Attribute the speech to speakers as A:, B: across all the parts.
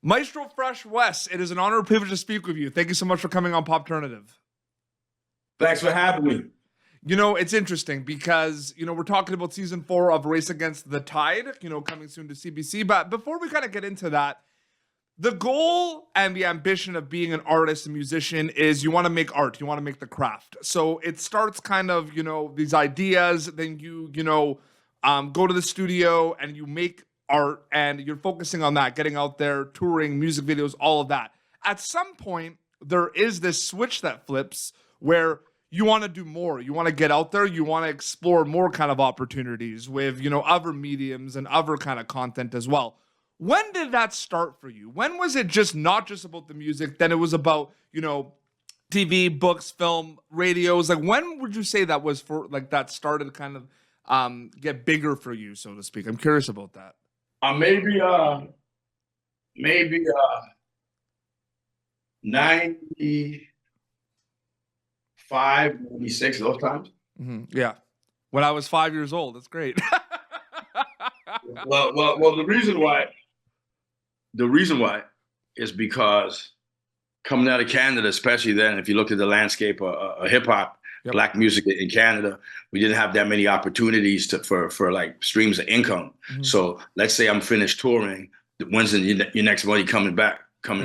A: Maestro Fresh Wes, it is an honor and privilege to speak with you. Thank you so much for coming on Popternative.
B: Thanks for having me.
A: You know, it's interesting because, we're talking about season 4 of Race Against the Tide, coming soon to CBC. But before we kind of get into that, the goal and the ambition of being an artist and musician is you want to make art, you want to make the craft. So it starts kind of, these ideas, then you go to the studio and you make art and you're focusing on that, getting out there, touring, music videos, all of that. At some point, there is this switch that flips where you want to do more. You want to get out there. You want to explore more kind of opportunities with, other mediums and other kind of content as well. When did that start for you? When was it just not just about the music, then it was about, TV, books, film, radios? Like, when would you say that was for, like, that started kind of get bigger for you, so to speak? I'm curious about that.
B: Maybe 95, 96, those times.
A: Mm-hmm. Yeah. When I was 5 years old. That's great.
B: Well, the reason why is because coming out of Canada, especially then, if you look at the landscape of hip hop, yep, Black music in Canada, we didn't have that many opportunities for like streams of income. Mm-hmm. So let's say I'm finished touring. When's your next money coming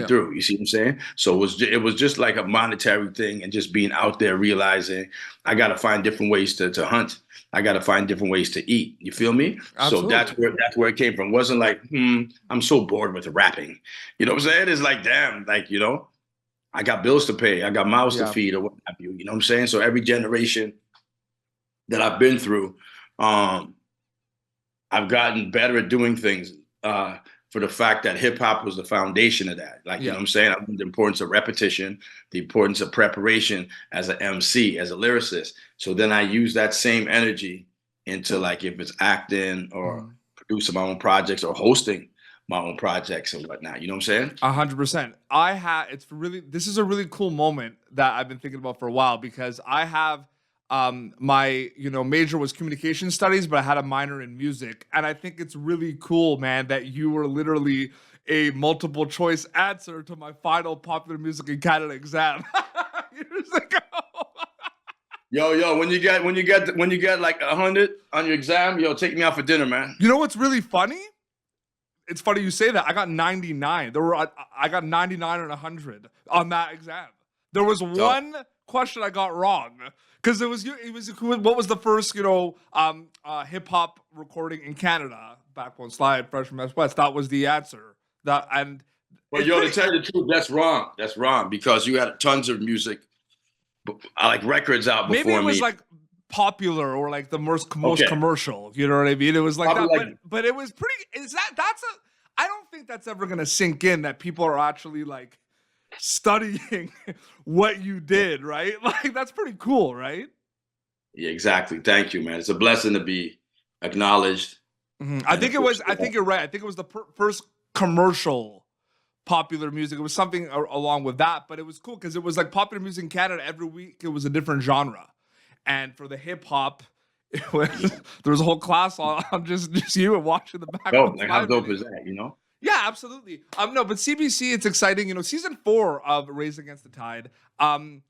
B: through? You see what I'm saying? So it was just like a monetary thing, and just being out there realizing I got to find different ways to hunt. I got to find different ways to eat. You feel me? Absolutely. So that's where it came from. It wasn't like, I'm so bored with rapping. You know what I'm saying? It's like, damn, like, I got bills to pay. I got mouths to feed, or what have you. You know what I'm saying? So every generation that I've been through, I've gotten better at doing things for the fact that hip hop was the foundation of that. Like, you know what I'm saying? I learned the importance of repetition, the importance of preparation as an MC, as a lyricist. So then I use that same energy into, like, if it's acting or producing my own projects or hosting my own projects and whatnot. You know what I'm saying?
A: 100%. This is a really cool moment that I've been thinking about for a while, because I have my major was communication studies, but I had a minor in music. And I think it's really cool, man, that you were literally a multiple choice answer to my final popular music in Canada exam years ago.
B: Yo, when you get like 100 on your exam, take me out for dinner, man.
A: You know what's really funny? It's funny you say that. I got 99. I got 99 and 100 on that exam. There was one question I got wrong, because it was what was the first hip hop recording in Canada? Backbone Slide, Fresh Wes. That was the answer. To tell
B: you the truth, that's wrong. That's wrong, because you had tons of music, like records out before me.
A: Maybe it was like popular or like the most commercial. You know what I mean? It was like probably that, but it was pretty. I don't think that's ever gonna sink in, that people are actually like studying what you did, right? Like, that's pretty cool, right?
B: Yeah, exactly. Thank you, man. It's a blessing to be acknowledged.
A: Mm-hmm. I think you're right. I think it was the first commercial popular music. It was something along with that, but it was cool because it was like popular music in Canada. Every week it was a different genre. And for the hip hop, there was a whole class on just you and watching the back.
B: Like, how dope is that,
A: Yeah, absolutely. No, but CBC, it's exciting. Season 4 of Race Against the Tide. I kind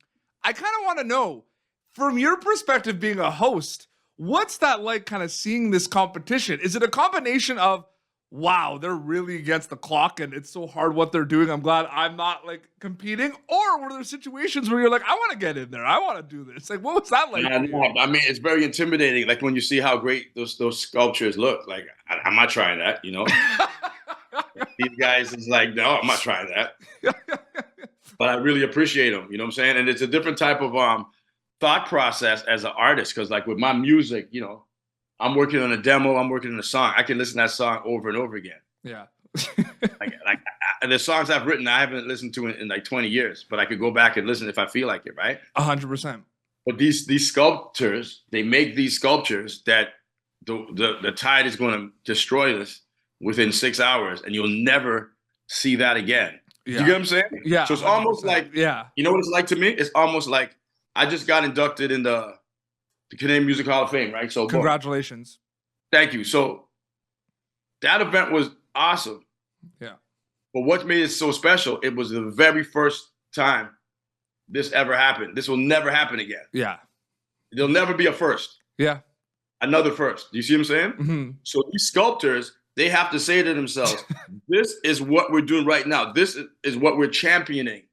A: of want to know, from your perspective being a host, what's that like, kind of seeing this competition? Is it a combination of, wow, they're really against the clock and it's so hard what they're doing, I'm glad I'm not like competing? Or were there situations where you're like, I want to get in there, I want to do this? Like, what was that like?
B: I mean, it's very intimidating. Like, when you see how great those sculptures look, like, I'm not trying that, These guys is like, no, I'm not trying that. But I really appreciate them, you know what I'm saying? And it's a different type of thought process as an artist, because like with my music, I'm working on a demo, I'm working on a song. I can listen to that song over and over again.
A: Yeah.
B: like the songs I've written, I haven't listened to in like 20 years, but I could go back and listen if I feel like it, right?
A: 100%.
B: But these sculptors, they make these sculptures that the tide is going to destroy this within 6 hours, and you'll never see that again. Yeah. You get what I'm saying?
A: Yeah.
B: So it's almost like, you know what it's like to me? It's almost like I just got inducted in the Canadian Music Hall of Fame, right? So
A: congratulations.
B: Thank you. So that event was awesome.
A: Yeah.
B: But what made it so special, it was the very first time this ever happened. This will never happen again.
A: Yeah.
B: There'll never be a first.
A: Yeah.
B: Another first. Do you see what I'm saying?
A: Mm-hmm.
B: So these sculptors, they have to say to themselves, this is what we're doing right now. This is what we're championing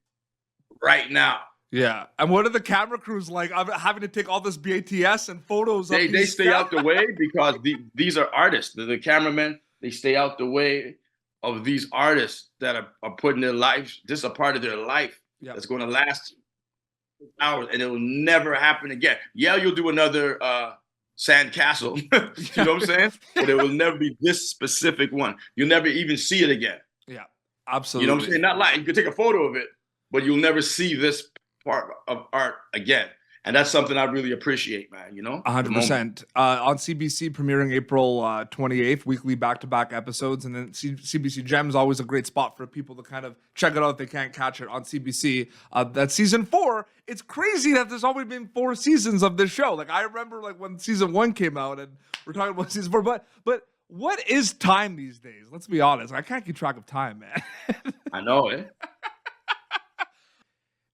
B: right now.
A: Yeah. And what are the camera crews like? I'm having to take all this BATS and photos of
B: They stay out the way because these are artists. The cameramen, they stay out the way of these artists that are putting their life, this is a part of their life that's going to last hours, and it will never happen again. Yeah, you'll do another sand castle, you know what I'm saying? But it will never be this specific one. You'll never even see it again.
A: Yeah, absolutely.
B: You know what I'm saying? Not like you can take a photo of it, but you'll never see this part of art again. And that's something I really appreciate, man, you know?
A: 100%. On CBC, premiering April 28th, weekly back-to-back episodes. And then CBC Gem is always a great spot for people to kind of check it out if they can't catch it on CBC. That's season 4. It's crazy that there's always been 4 seasons of this show. Like, I remember like when season 1 came out and we're talking about season 4. But what is time these days? Let's be honest. I can't keep track of time, man.
B: I know, eh?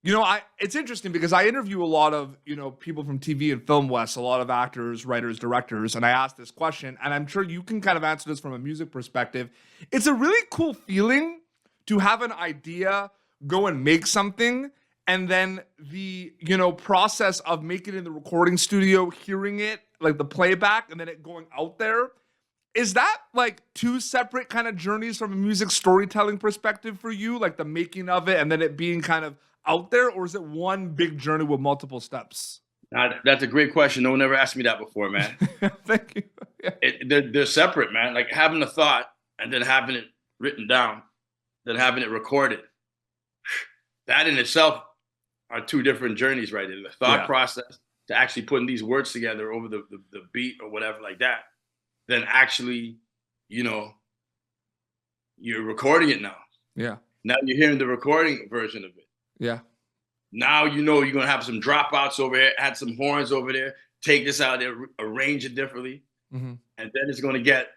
A: You know, it's interesting because I interview a lot of, people from TV and film, Wes, a lot of actors, writers, directors, and I ask this question, and I'm sure you can kind of answer this from a music perspective. It's a really cool feeling to have an idea, go and make something, and then the, process of making it in the recording studio, hearing it, like the playback, and then it going out there. Is that like 2 separate kind of journeys from a music storytelling perspective for you? Like the making of it and then it being kind of out there, or is it one big journey with multiple steps?
B: That's a great question. No one ever asked me that before, man.
A: Thank you. Yeah.
B: They're separate, man. Like having a thought and then having it written down, then having it recorded. That in itself are 2 different journeys right there. The thought process to actually putting these words together over the beat or whatever like that. Then actually, you're recording it now. Yeah. Now you're hearing the recording version of it. Yeah. Now you're going to have some dropouts over here, add some horns over there, take this out there, arrange it differently, and then it's going to get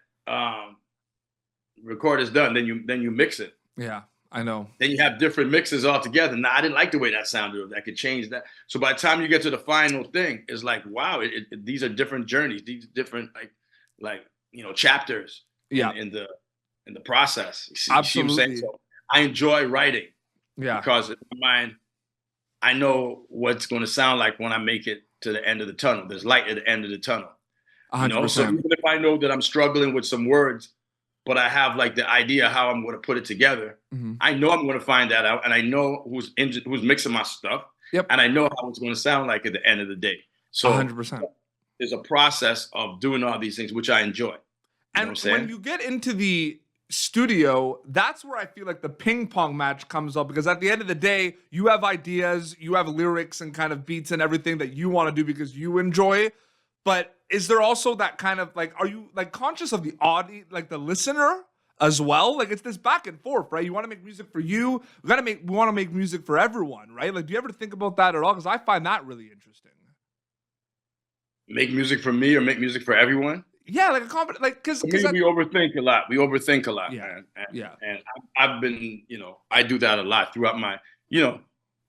B: record is done. Then you mix it. Yeah, I know. Then you have different mixes all together. Now I didn't like the way that sounded. I could change that. So by the time you get to the final thing, it's like, wow, these are different journeys. These different chapters. Yeah. In the process. You see what I'm saying? So I enjoy writing. Yeah. Because in my mind, I know what's going to sound like when I make it to the end of the tunnel. There's light at the end of the tunnel. 100%. So even if I know that I'm struggling with some words, but I have like the idea how I'm going to put it together, I know I'm going to find that out, and I know who's mixing my stuff, and I know how it's going to sound like at the end of the day. So 100%. There's a process of doing all these things, which I enjoy. And when you get into the studio, that's where I feel like the ping pong match comes up, because at the end of the day, you have ideas, you have lyrics and kind of beats and everything that you want to do because you enjoy. But is there also that kind of like, are you like conscious of the audience, like the listener as well? Like it's this back and forth, right? You want to make music for you. We want to make music for everyone, right? Like, do you ever think about that at all? Because I find that really interesting. Make music for me or make music for everyone? Yeah, like because we overthink a lot. Yeah, man. And I've been, I do that a lot throughout my,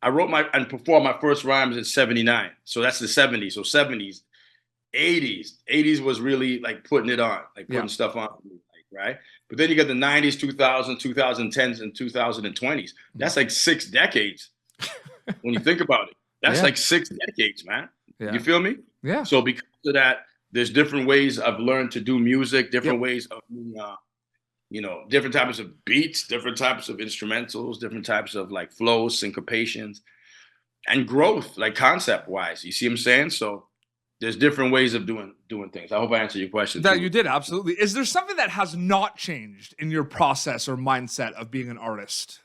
B: I wrote and performed my first rhymes in '79. So that's the '70s. So '70s, '80s was really like putting it on, like putting stuff on, right? But then you got the '90s, 2000s, 2010s, and 2020s. That's like 6 decades when you think about it. That's like 6 decades, man. Yeah. You feel me? Yeah. So because of that, there's different ways I've learned to do music, different ways of, different types of beats, different types of instrumentals, different types of like flows, syncopations, and growth, like concept wise. You see what I'm saying? So there's different ways of doing things. I hope I answered your question. That you did, absolutely. Is there something that has not changed in your process or mindset of being an artist?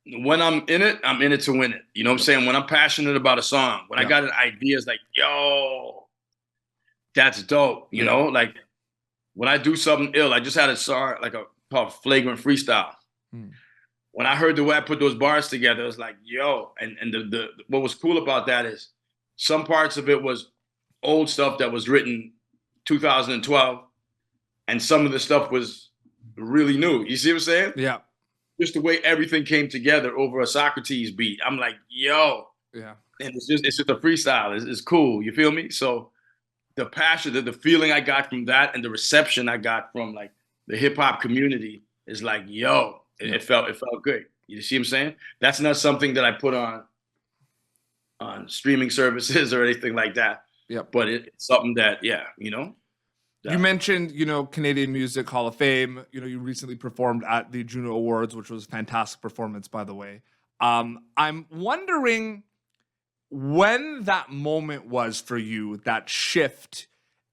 B: When I'm in it to win it. You know what I'm saying? When I'm passionate about a song, when I got an idea, it's like, yo, that's dope. You know, like when I do something ill, I just had a song called Flagrant Freestyle. When I heard the way I put those bars together, it was like, yo, and the what was cool about that is some parts of it was old stuff that was written 2012, and some of the stuff was really new. You see what I'm saying?
A: Yeah.
B: Just the way everything came together over a Socrates beat. I'm like, yo.
A: Yeah.
B: And it's just a freestyle. It's cool. You feel me? So the passion, the feeling I got from that and the reception I got from like the hip hop community is like, yo, it felt good. You see what I'm saying? That's not something that I put on streaming services or anything like that.
A: Yeah.
B: But it's something that, you
A: mentioned, Canadian Music Hall of Fame. You recently performed at the Juno Awards, which was a fantastic performance, by the way. I'm wondering when that moment was for you, that shift.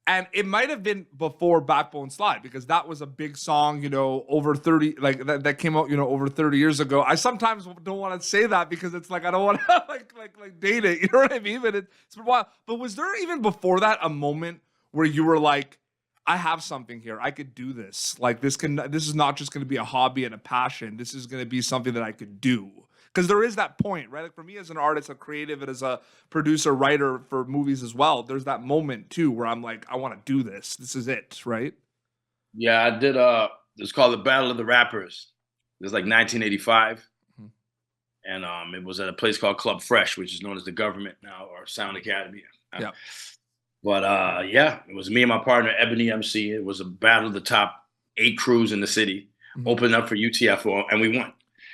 A: And it might have been before Backbone Slide, because that was a big song, over 30, like that came out, over 30 years ago. I sometimes don't want to say that because it's like, I don't want to like date it. You know what I mean? But it's been a while. But was there even before that a moment where you were like, I have something here. I could do this. Like this is not just going to be a hobby and a passion. This is going to be something that I could do. Because there is that point, right? Like for me as an artist, a creative, and as a producer, writer for movies as well, there's that moment too where I'm like, I want to do this. This is it, right?
B: Yeah, I did. It's called the Battle of the Rappers. It was like 1985, and it was at a place called Club Fresh, which is known as the Government now, or Sound Academy.
A: Yeah.
B: But it was me and my partner Ebony MC. It was a battle of the top 8 crews in the city, opened up for UTFO, and we won.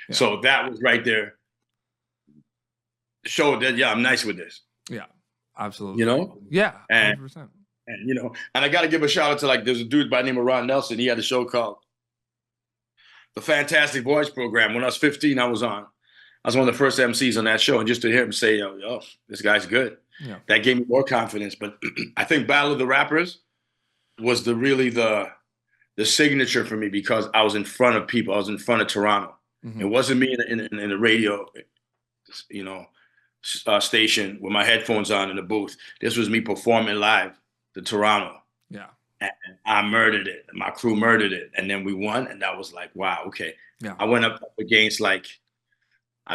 B: Yeah. So that was right there. Showed that, I'm nice with this.
A: Yeah, absolutely.
B: Yeah,
A: 100%.
B: And I got to give a shout out to there's a dude by the name of Ron Nelson. He had a show called The Fantastic Voice Program. When I was 15, I was one of the first MCs on that show, and just to hear him say, "Yo, this guy's good," that gave me more confidence. But I think Battle of the Rappers was the signature for me, because I was in front of people. I was in front of Toronto. It wasn't me in the radio, station with my headphones on in the booth. This was me performing live to Toronto.
A: Yeah.
B: And I murdered it. My crew murdered it. And then we won. And that was like, wow, okay.
A: Yeah.
B: I went up against I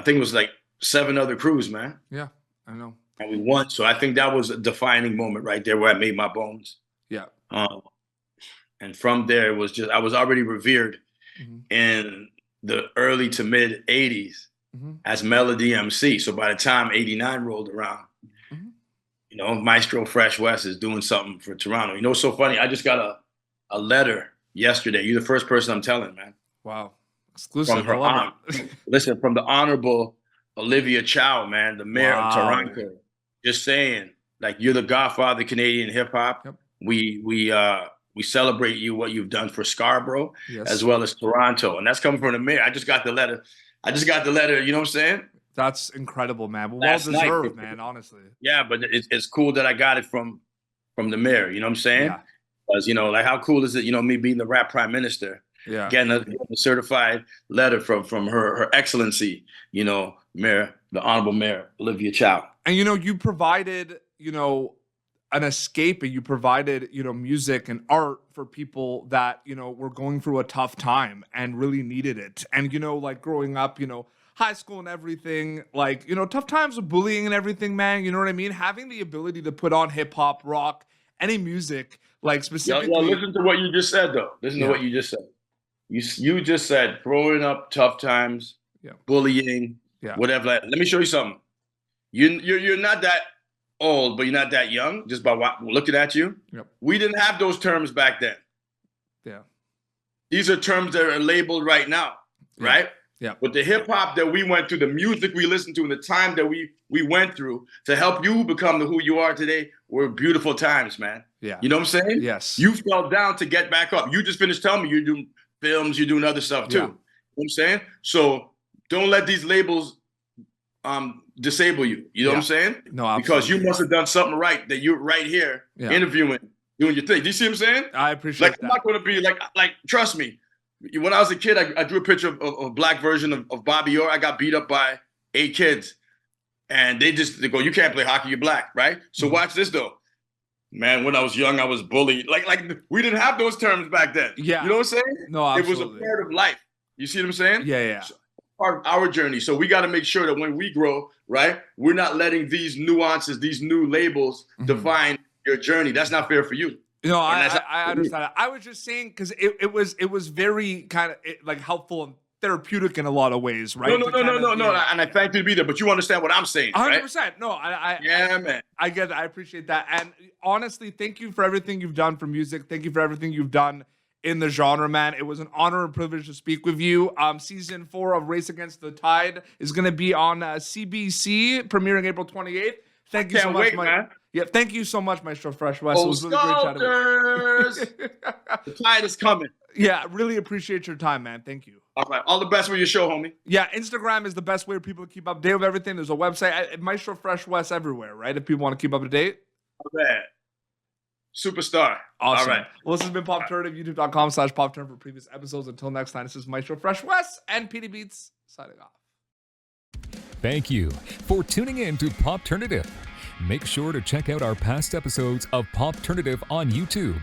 B: think it was 7 other crews, man.
A: Yeah, I know.
B: And we won. So I think that was a defining moment right there where I made my bones.
A: Yeah.
B: And from there, it was just, I was already revered in the early to mid 80s as Melody MC. So by the time 89 rolled around, Maestro Fresh Wes is doing something for Toronto. It's so funny. I just got a letter yesterday. You're the first person I'm telling, man.
A: Wow. Exclusive.
B: From her aunt. Listen, from the Honorable Olivia Chow, man, the mayor of Toronto, just saying, you're the godfather of Canadian hip hop.
A: Yep.
B: We celebrate you, what you've done for Scarborough, as well as Toronto. And that's coming from the mayor. I just got the letter. You know what I'm saying?
A: That's incredible, man. Well deserved, man, honestly.
B: Yeah, but it's cool that I got it from the mayor. You know what I'm saying?
A: Yeah.
B: Because, how cool is it, me being the rap prime minister, getting a certified letter from her excellency, Mayor, the Honorable Mayor, Olivia Chow.
A: And, you provided, an escape, and you provided, music and art for people that, were going through a tough time and really needed it. And, growing up, high school and everything, tough times with bullying and everything, man. You know what I mean? Having the ability to put on hip hop, rock, any music, specifically.
B: Yo, listen to what you just said, though. Listen to what you just said. You just said growing up, tough times, bullying, whatever. Let me show you something. You're not that old, but you're not that young, just by looking at you.
A: Yep.
B: We didn't have those terms back then.
A: Yeah.
B: These are terms that are labeled right now, right?
A: Yeah.
B: But the hip hop that we went through, the music we listened to, and the time that we went through to help you become who you are today were beautiful times, man.
A: Yeah.
B: You know what I'm saying?
A: Yes.
B: You fell down to get back up. You just finished telling me you're doing films, you're doing other stuff too. You know what I'm saying? So don't let these labels disable you. You know what I'm saying?
A: No, absolutely.
B: Because you must have done something right that you're right here interviewing, doing your thing. Do you see what I'm saying?
A: I appreciate that.
B: I'm not going to be trust me. When I was a kid, I drew a picture of a black version of Bobby Orr. I got beat up by 8 kids. And they go, you can't play hockey, you're black, right? So watch this, though. Man, when I was young, I was bullied. We didn't have those terms back then.
A: Yeah.
B: You know what I'm saying?
A: No, absolutely.
B: It was a part of life. You see what I'm saying?
A: Yeah.
B: So, part of our journey. So we got to make sure that when we grow, right, we're not letting these nuances, these new labels define your journey. That's not fair for you.
A: No, I understand that. I was just saying because it was very kind of like helpful and therapeutic in a lot of ways, right?
B: No. And I thank you to be there, but you understand what I'm saying,
A: 100%.
B: Right?
A: No,
B: Man.
A: I get that. I appreciate that. And honestly, thank you for everything you've done for music. Thank you for everything you've done in the genre, man. It was an honor and privilege to speak with you. Season 4 of Race Against the Tide is going to be on CBC, premiering April 28th. Thank you so much, man. Yeah, thank you so much, Maestro Fresh Wes. It was really great chatting with you.
B: The tide is coming.
A: Yeah, really appreciate your time, man. Thank you.
B: All right. All the best with your show, homie.
A: Yeah, Instagram is the best way for people to keep up to date with everything. There's a website, Maestro Fresh Wes everywhere, right? If people want to keep up to date.
B: All right. Superstar.
A: Awesome.
B: All right.
A: Well, this has been PopTurnative, youtube.com/PopTurnative for previous episodes. Until next time, this is Maestro Fresh Wes and PD Beats signing off.
C: Thank you for tuning in to PopTurnative. Make sure to check out our past episodes of PopTurnative on YouTube.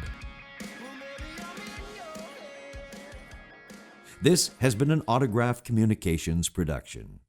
D: This has been an Autograph Communications production.